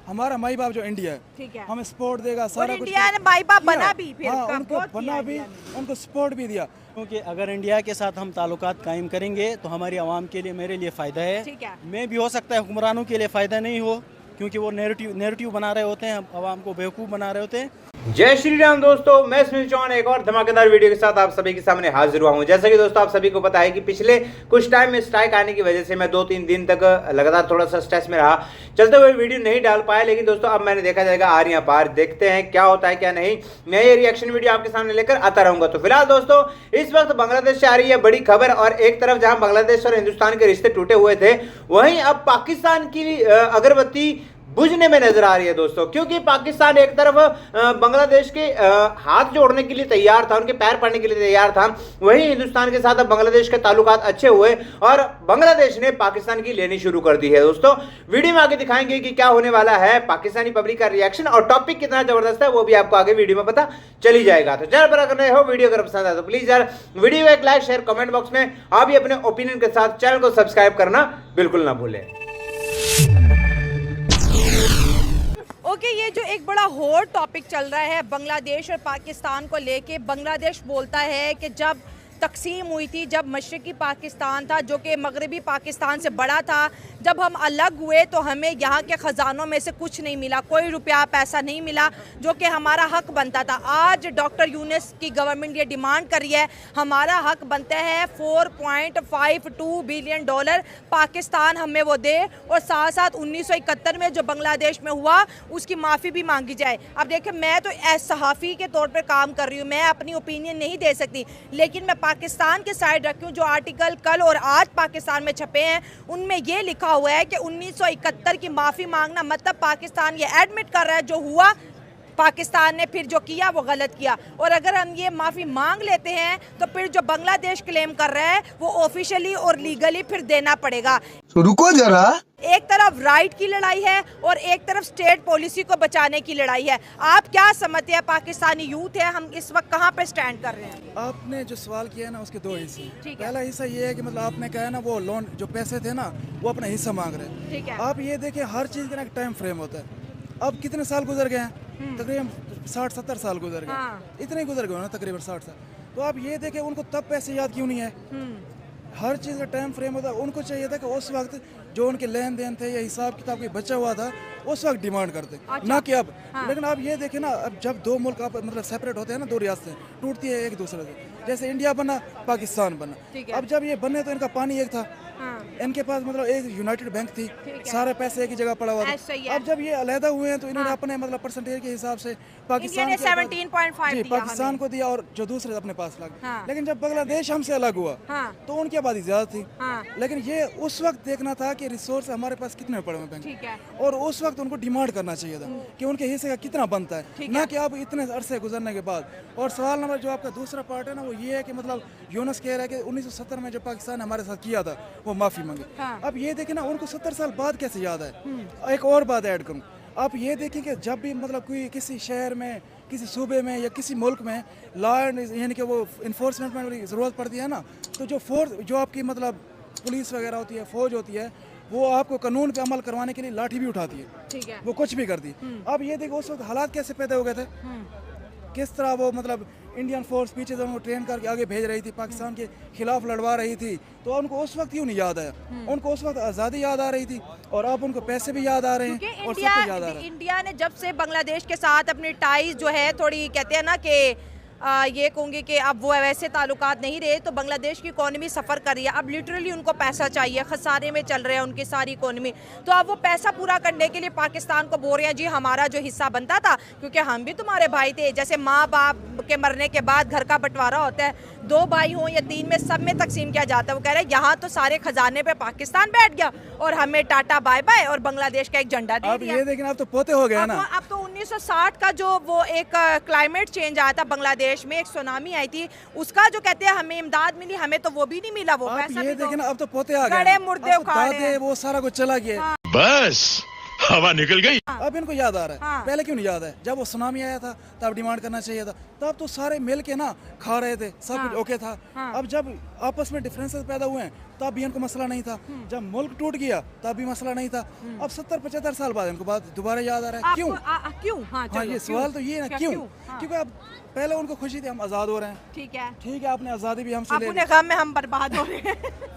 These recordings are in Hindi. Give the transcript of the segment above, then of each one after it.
हमारा माई बाप जो इंडिया है, ठीक है, हमें सपोर्ट देगा, और सारा कुछ इंडिया ने माई बाप बना भी, फिर हाँ, कब उनको बहुत बना किया भी, इंडिया ने। उनको सपोर्ट भी दिया। क्योंकि अगर इंडिया के साथ हम ताल्लुकात कायम करेंगे तो हमारी आवाम के लिए, मेरे लिए फ़ायदा है। ठीक है। मैं भी हो सकता है हुक्मरानों के लिए फ़ायदा नहीं हो, क्योंकि वो नेरेटिव बना रहे होते हैं, आवाम को बेवकूफ़ बना रहे होते हैं। जय श्री राम दोस्तों, मैं सुनील चौहान एक और धमाकेदार वीडियो के साथ आप सभी के सामने हाजिर हुआ हूं। जैसा कि दोस्तों आप सभी को पता है कि पिछले कुछ टाइम में स्ट्राइक आने की वजह से मैं 2-3 दिन तक लगातार थोड़ा सा स्ट्रेस में रहा, चलते हुए वीडियो नहीं डाल पाया। लेकिन दोस्तों अब मैंने देखा जाएगा आ रही है पार, देखते हैं क्या होता है क्या नहीं। मैं ये रिएक्शन वीडियो आपके सामने लेकर आता रहूंगा। तो फिलहाल दोस्तों इस वक्त बांग्लादेश से आ रही है बड़ी खबर, और एक तरफ जहां बांग्लादेश और हिंदुस्तान के रिश्ते टूटे हुए थे, वहीं अब पाकिस्तान की अगरबत्ती बुझने में नजर आ रही है दोस्तों। क्योंकि पाकिस्तान एक तरफ बांग्लादेश के हाथ जोड़ने के लिए तैयार था, उनके पैर पड़ने के लिए तैयार था, वहीं हिंदुस्तान के साथ अब बांग्लादेश के ताल्लुकात अच्छे हुए और बांग्लादेश ने पाकिस्तान की लेनी शुरू कर दी है। दोस्तों वीडियो में आगे दिखाएंगे कि क्या होने वाला है, पाकिस्तानी पब्लिक का रिएक्शन और टॉपिक कितना जबरदस्त है वो भी आपको आगे वीडियो में पता चली जाएगा। तो चैनल पर अगर नए हो, वीडियो अगर पसंद आए तो प्लीज यार वीडियो को एक लाइक, शेयर, कमेंट बॉक्स में आप भी अपने ओपिनियन के साथ चैनल को सब्सक्राइब करना बिल्कुल ना भूलें। ओके, ये जो एक बड़ा हॉट टॉपिक चल रहा है बांग्लादेश और पाकिस्तान को लेके, बांग्लादेश बोलता है कि जब तकसीम हुई थी, जब मशरक़ी पाकिस्तान था जो कि मगरबी पाकिस्तान से बड़ा था, जब हम अलग हुए तो हमें यहाँ के ख़जानों में से कुछ नहीं मिला, कोई रुपया पैसा नहीं मिला जो कि हमारा हक बनता था। आज डॉक्टर यूनुस की गवर्नमेंट ये डिमांड कर रही है, हमारा हक बनता है $4.52 बिलियन, पाकिस्तान हमें वो दे, और साथ साथ 1971 में जो बांग्लादेश में हुआ उसकी माफ़ी भी मांगी जाए। अब देखिए, मैं तो एज सहाफ़ी के तौर पर काम कर रही हूँ, मैं अपनी ओपिनियन नहीं दे सकती, लेकिन मैं पाकिस्तान के साइड रखी हूँ। जो आर्टिकल कल और आज पाकिस्तान में छपे हैं उनमें ये लिखा हुआ है कि 1971 की माफ़ी मांगना मतलब पाकिस्तान ये एडमिट कर रहा है जो हुआ, पाकिस्तान ने फिर जो किया वो गलत किया। और अगर हम ये माफ़ी मांग लेते हैं तो फिर जो बांग्लादेश क्लेम कर रहा है वो ऑफिशियली और लीगली फिर देना पड़ेगा। तो रुको जरा, एक तरफ राइट की लड़ाई है और एक तरफ स्टेट पॉलिसी को बचाने की लड़ाई है। आप क्या समझते हैं, पाकिस्तानी यूथ है, हम इस वक्त कहाँ पे स्टैंड कर रहे हैं? आपने जो सवाल किया है ना उसके दो हिस्से। ठीक है। पहला हिस्सा ये है कि मतलब आपने कहा है ना वो लोन जो पैसे थे ना वो अपना हिस्सा मांग रहे हैं। ठीक है। आप ये देखिए हर चीज़ का ना एक टाइम फ्रेम होता है। अब कितने साल गुजर गए हैं? तकरीबन 60-70 साल गुजर गए। हाँ। इतने ही गुजर गए ना, तकरीबन 60 साल। तो आप ये देखें उनको तब पैसे याद क्यों नहीं है? हर चीज़ का टाइम फ्रेम होता है। उनको चाहिए था कि उस वक्त जो उनके लेन देन थे या हिसाब किताब के बचा हुआ था उस वक्त डिमांड करते। अच्छा। ना कि अब। हाँ। लेकिन आप ये देखें ना, अब जब दो मुल्क आप मतलब सेपरेट होते हैं ना, दो रियासतें टूटती है एक दूसरे से, जैसे इंडिया बना, पाकिस्तान बना। ठीक है। अब जब ये बने तो इनका पानी एक था, हाँ। इनके पास मतलब एक यूनाइटेड बैंक थी, ठीक है। सारे पैसे एक ही जगह पड़ा हुआ ऐसा ही था। है। अब जब ये अलहदा हुए हैं तो इन्होंने अपने मतलब परसेंटेज के हिसाब से पाकिस्तान इंडिया ने के पास- 17.5 जी, दिया पाकिस्तान हमें। को दिया और जो दूसरे अपने पास लगा। हाँ। लेकिन जब बांग्लादेश हमसे अलग हुआ हाँ। तो उनकी आबादी ज्यादा थी। हाँ। लेकिन ये उस वक्त देखना था कि रिसोर्स हमारे पास कितने पड़े हुए बैंक, ठीक है। और उस वक्त उनको डिमांड करना चाहिए था कि उनके हिस्से का कितना बनता है, ठीक ना है। कि अब इतने अरसे गुजरने के बाद। और सवाल नंबर जो आपका दूसरा पार्ट है ना वो ये है कि मतलब यूनुस कह रहा है कि 1970 में जो पाकिस्तान ने हमारे साथ किया था वो माफी मांगे। हाँ। अब ये देखें ना उनको 70 साल बाद कैसे याद है। एक और बात ऐड करूँ, आप ये देखें कि जब भी मतलब कोई किसी शहर में, किसी सूबे में या किसी मुल्क में लॉ यानी कि वो इन्फोर्समेंट में ज़रूरत पड़ती है ना, तो जो फोर्स जो आपकी मतलब पुलिस वगैरह होती है, फौज होती है, वो आपको कानून पे अमल करवाने के लिए लाठी भी उठाती है, ठीक है। वो कुछ भी करती है। अब ये देखो उस वक्त हालात कैसे पैदा हो गए थे, किस तरह वो मतलब इंडियन फोर्स पीछे से उनको ट्रेन करके आगे भेज रही थी, पाकिस्तान के खिलाफ लड़वा रही थी। तो उनको उस वक्त क्यों नहीं याद आया? उनको उस वक्त आज़ादी याद आ रही थी और अब उनको पैसे भी याद आ रहे हैं क्योंकि और सब कुछ याद आ रहा है। इंडिया ने जब से बांग्लादेश के साथ अपनी टाइज जो है थोड़ी कहते हैं ना कि ये कहूँगी कि अब वो वैसे ताल्लुकात नहीं रहे, तो बांग्लादेश की इकोनॉमी सफ़र कर रही है। अब लिटरली उनको पैसा चाहिए, खसारे में चल रहे हैं उनकी सारी इकोनॉमी। तो अब वो पैसा पूरा करने के लिए पाकिस्तान को बोल रहे हैं जी हमारा जो हिस्सा बनता था, क्योंकि हम भी तुम्हारे भाई थे। जैसे माँ बाप के मरने के बाद घर का बंटवारा होता है, 2 भाई हों या 3 में सब में तकसीम किया जाता है। वो कह रहे हैं यहाँ तो सारे खजाने पे पाकिस्तान बैठ गया और हमें टाटा बाय बाय और बांग्लादेश का एक झंडा दे अब दिया। ये देखें, अब तो पोते हो गए ना। अब तो 1960 का जो वो एक क्लाइमेट चेंज आया था बांग्लादेश में, एक सुनामी आई थी, उसका जो कहते हैं हमें इमदाद मिली, हमें तो वो भी नहीं मिला। वो आप पैसा ये भी दो। देखें ना, अब तो पोते आ गए, गड़े मुर्दे अब तो उखाड़े दादे वो सारा कुछ चला गया। बस हवा निकल गई। अब इनको याद आ रहा है, हाँ। पहले क्यों नहीं याद है? जब वो सुनामी आया था तब डिमांड करना चाहिए था, तब तो सारे मिल के ना खा रहे थे, सब कुछ ओके था। अब जब आपस में डिफरेंसेस पैदा हुए हैं तब भी इनको मसला नहीं था, जब मुल्क टूट गया तब भी मसला नहीं था। अब 70-75 साल बाद इनको बात दोबारा याद आ रहा है, क्यों? क्यों? हाँ, हाँ, चलो, ये सवाल तो ये है ना, क्यों? हाँ। क्योंकि अब पहले उनको खुशी थी हम आज़ाद हो रहे हैं, ठीक है, ठीक है, आपने आज़ादी भी हमसे अब ले ली, उन्हें गम में हम बर्बाद हो रहे हैं।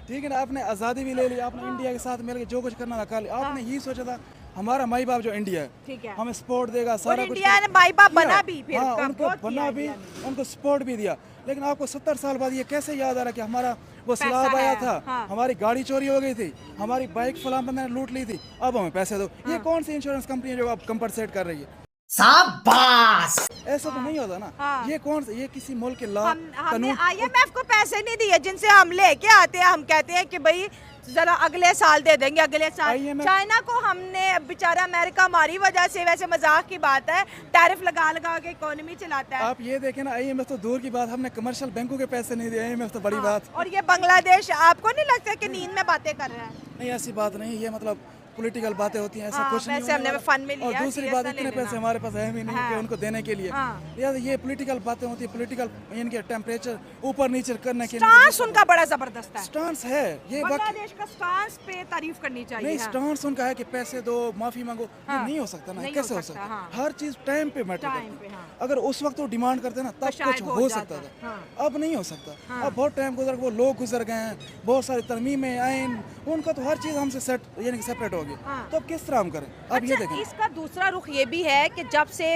ठीक है ना, आपने आज़ादी भी ले ली, आपने इंडिया के साथ मिलकर जो कुछ करना था कर लिया। आपने यही सोचा था हमारा माई बाप जो इंडिया ठीक है। है हमें सपोर्ट देगा, सारा कुछ इंडिया ने माई बाप किया। बना भी, फिर हाँ, कब उनको बहुत बना किया भी, इंडिया ने। उनको सपोर्ट भी दिया। लेकिन आपको 70 साल बाद ये कैसे याद आ रहा कि हमारा वो सैलाब पैसा आया है, था, हाँ। हमारी गाड़ी चोरी हो गई थी, हमारी बाइक फलां बंदे ने लूट ली थी, अब हमें पैसे दो। ये कौन सी इंश्योरेंस कंपनी है जो आप कंपनसेट कर रही है? ऐसा तो नहीं होता ना। हाँ। ये कौन सा, ये किसी मुल्क के लॉ हमने कानून IMF को पैसे नहीं दिए जिनसे हम लेके आते हैं। हम कहते हैं कि भाई जरा अगले साल दे देंगे, अगले साल। IMF चाइना को हमने बेचारा अमेरिका हमारी वजह से, वैसे मजाक की बात है, टैरिफ लगा लगा के इकोनॉमी चलाता है। आप ये देखें ना, IMF तो दूर की बात, हमने कमर्शियल बैंकों के पैसे नहीं दिए, IMF तो बड़ी बात। और ये बांग्लादेश आपको नहीं लगता कि नींद में बातें कर रहा है? नहीं, ऐसी बात नहीं, ये मतलब पॉलिटिकल बातें होती हैं, ऐसा हाँ, कुछ नहीं वैसे होने हमने वाला। फन में और लिया, दूसरी serious बात, ना इतने ले पैसे लेना। हमारे पास है भी नहीं हाँ। कि उनको देने के लिए। हाँ। यार ये पॉलिटिकल बातें होती है, पॉलिटिकल इनके टेम्परेचर ऊपर नीचे करने के स्टांस उनका बड़ा जबरदस्त है। स्टांस है ये बाकी बांग्लादेश का स्टांस पे तारीफ करनी चाहिए। नहीं, हाँ। स्टांस उनका है कि पैसे दो, माफी मांगो, हाँ। ये नहीं हो सकता ना, नहीं कैसे हो हो सकता, सकता? हाँ। हर चीज टाइम पे मैटर टाइम करती पे, है। हाँ। अगर उस वक्त वो डिमांड करते ना तब शायद कुछ हो हो जाता, सकता था, हाँ। अब नहीं हो सकता। हाँ। अब बहुत टाइम गुजर, वो लोग गुजर गए हैं, बहुत सारी तरमीमें आइन, उनका तो हर चीज हमसे सेट यानी कि सेपरेट हो गई। हाँ। तो अब किस तरह हम करें? अब ये अच्छा, देखें, इसका दूसरा रुख ये भी है कि जब से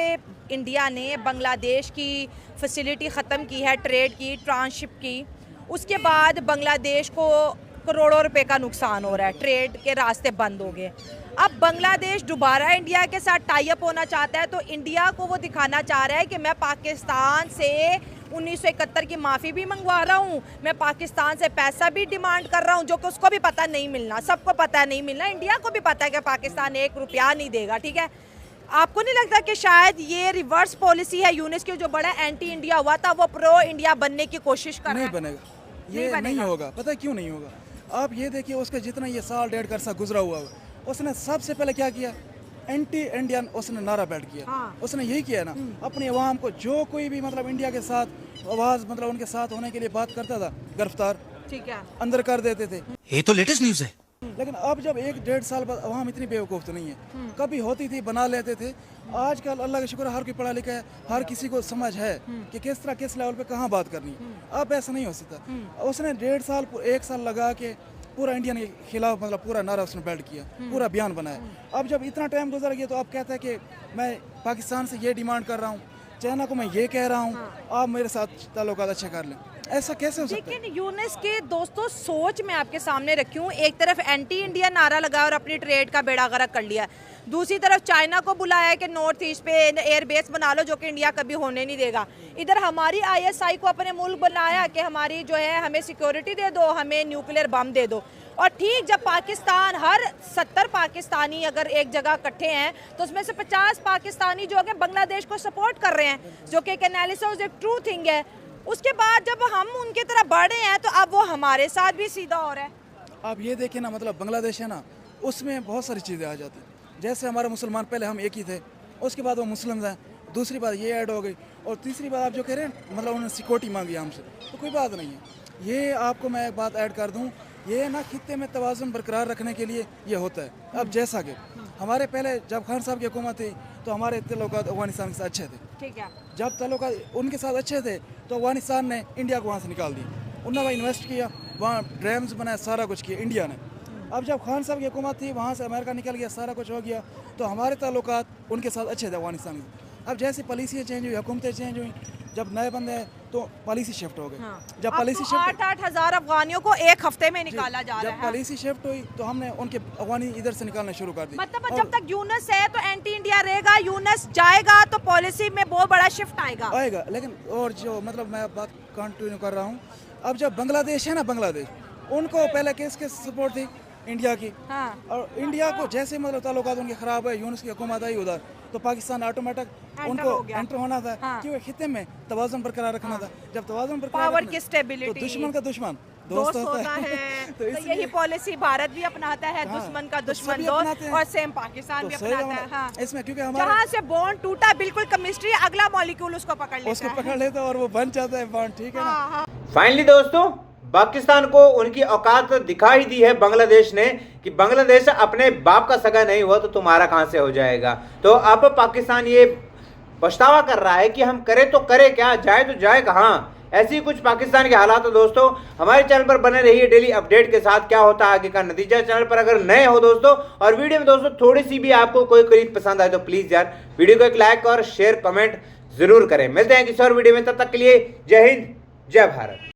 इंडिया ने बांग्लादेश की फैसिलिटी ख़त्म की है, ट्रेड की, ट्रांसशिप की, उसके बाद बांग्लादेश को करोड़ों रुपए का नुकसान हो रहा है, ट्रेड के रास्ते बंद हो गए। अब बांग्लादेश दोबारा इंडिया के साथ टाई अप होना चाहता है, तो इंडिया को वो दिखाना चाह रहा है कि मैं पाकिस्तान से 1971 की माफ़ी भी मंगवा रहा हूँ, मैं पाकिस्तान से पैसा भी डिमांड कर रहा हूँ, जो कि उसको भी पता नहीं मिलना, सबको पता नहीं मिलना, इंडिया को भी पता है कि पाकिस्तान 1 रुपया नहीं देगा, ठीक है। आपको नहीं लगता कि शायद ये रिवर्स पॉलिसी है यूनिस की, जो बड़ा एंटी इंडिया हुआ था वो प्रो इंडिया बनने की कोशिश कर रहा नहीं है? बनेगा, नहीं ये नहीं बनेगा। होगा। पता है क्यों नहीं होगा? आप ये देखिए, उसका जितना ये साल 1.5 का अरसा गुजरा हुआ है, उसने सबसे पहले क्या किया? एंटी इंडियन उसने नारा बैठ किया। हाँ। उसने यही किया ना, अपनी अवाम को, जो कोई भी मतलब इंडिया के साथ आवाज मतलब उनके साथ होने के लिए बात करता था, गिरफ्तार, ठीक है। अंदर कर देते थे। ये तो लेटेस्ट न्यूज है। लेकिन अब जब 1-1.5 साल बाद अवाम इतनी बेवकूफ़ तो नहीं है, कभी होती थी बना लेते थे। आजकल अल्लाह का शुक्र है, हर कोई पढ़ा लिखा है, हर किसी को समझ है कि किस तरह किस लेवल पे कहाँ बात करनी है। अब ऐसा नहीं हो सकता। उसने 1.5 साल 1 साल लगा के पूरा इंडियन के खिलाफ मतलब पूरा नारा उसने बैठ किया, पूरा बयान बनाया। अब जब इतना टाइम गुजर गया तो अब कहता है कि मैं पाकिस्तान से ये डिमांड कर रहा हूँ, चाइना को मैं ये कह रहा हूँ, आप मेरे साथ ताल्लुकात अच्छे कर लें। ऐसा कैसे हो सकता है? लेकिन यूनिस के दोस्तों, सोच मैं आपके सामने रखी हूँ, एक तरफ एंटी इंडिया नारा लगाया और अपनी ट्रेड का बेड़ा गर्क कर लिया, दूसरी तरफ चाइना को बुलाया कि नॉर्थ ईस्ट पे एयरबेस बना लो, जो कि इंडिया कभी होने नहीं देगा। इधर हमारी ISI को अपने मुल्क बनाया कि हमारी जो है हमें सिक्योरिटी दे दो, हमें न्यूक्लियर बम दे दो। और ठीक जब पाकिस्तान, हर 70 पाकिस्तानी अगर एक जगह इकट्ठे हैं तो उसमें से 50 पाकिस्तानी जो है बांग्लादेश को सपोर्ट कर रहे हैं, जो कि एक एनालिसिस, एक ट्रू थिंग है। उसके बाद जब हम उनकी तरह बढ़े हैं तो अब वो हमारे साथ भी सीधा हो रहा है। आप ये देखिए ना, मतलब बांग्लादेश है ना, उसमें बहुत सारी चीज़ें आ जाती हैं। जैसे हमारे मुसलमान, पहले हम एक ही थे, उसके बाद वो मुस्लिम हैं, दूसरी बात ये ऐड हो गई, और तीसरी बात आप जो कह रहे हैं मतलब उन्होंने सिक्योरिटी मांगी हमसे, तो कोई बात नहीं है। ये आपको मैं एक बात ऐड कर दूं, ये ना खित्ते में तवाज़ुन बरकरार रखने के लिए ये होता है। अब जैसा कि हमारे पहले जब खान साहब की हुकूमत थी तो हमारे तल्लुकात अफगानिस्तान के साथ अच्छे थे, ठीक है। जब तल्लुकात उनके साथ अच्छे थे तो अफगानिस्तान ने इंडिया को वहाँ से निकाल दिया, उन्होंने वहाँ इन्वेस्ट किया, वहाँ ड्रैम्स बनाए, सारा कुछ किया इंडिया ने। अब जब खान साहब की हुकूमत थी, वहाँ से अमेरिका निकल गया, सारा कुछ हो गया, तो हमारे ताल्लुकात उनके साथ अच्छे थे अफगानिस्तान के। अब जैसे पॉलिसी चेंज हुई, हुकूमतें चेंज हुई, जब नए बंदे हैं तो पॉलिसी शिफ्ट हो गई। जब पॉलिसी शिफ्ट 8-8 हज़ार अफगानियों को एक हफ्ते में निकाला जा रहा जब है। पॉलिसी शिफ्ट हुई तो हमने उनके अफगानी इधर से निकालना शुरू कर दी। मतलब जब तक यूनस है तो एंटी इंडिया रहेगा, यूनस जाएगा तो पॉलिसी में बहुत बड़ा शिफ्ट आएगा। लेकिन और जो मतलब मैं बात कंटिन्यू कर रहा हूँ, अब जब बांग्लादेश है ना, बांग्लादेश उनको पहले किसके सपोर्ट थी? इंडिया की। हाँ। और इंडिया को जैसे मतलब ताल्लुकात उनके खराब है, यूनुस की हुकूमत आई उधर, तो पाकिस्तान ऑटोमेटिक उनको एंटर होना था। हाँ। क्योंकि खित्ते में तवाज़ुन बरकरार रखना था। जब तवाज़ुन बरकरार पावर की स्टेबिलिटी, तो दुश्मन का दुश्मन दोस्त होता है। तो यही पॉलिसी भारत भी अपनाता है, दुश्मन का दुश्मन दोस्त, और सेम पाकिस्तान भी अपनाता है। हाँ, इसमें क्योंकि हमारा जहाँ से बॉन्ड टूटा बिल्कुल केमिस्ट्री, अगला मॉलिक्यूल उसको पकड़ लेता उसको है। पकड़ लेता है और वो बन जाता है बॉन्ड, ठीक है ना। हाँ, हाँ। फाइनली दोस्तों, पाकिस्तान को उनकी औकात दिखा ही दी है बांग्लादेश ने कि बांग्लादेश अपने बाप का सगा नहीं हुआ तो तुम्हारा कहां से हो जाएगा। तो अब पाकिस्तान ये पछतावा कर रहा है कि हम करें तो करें क्या, जाए तो जाए कहां। ऐसी कुछ पाकिस्तान के हालात। तो दोस्तों हमारे चैनल पर बने रहिए डेली अपडेट के साथ, क्या होता है आगे का नतीजा। चैनल पर अगर नए हो दोस्तों और वीडियो में दोस्तों थोड़ी सी भी आपको कोई क्लिप पसंद आए तो प्लीज यार वीडियो को एक लाइक और शेयर कमेंट जरूर करें। मिलते हैं किसी और वीडियो में, तब तक के लिए जय हिंद जय भारत।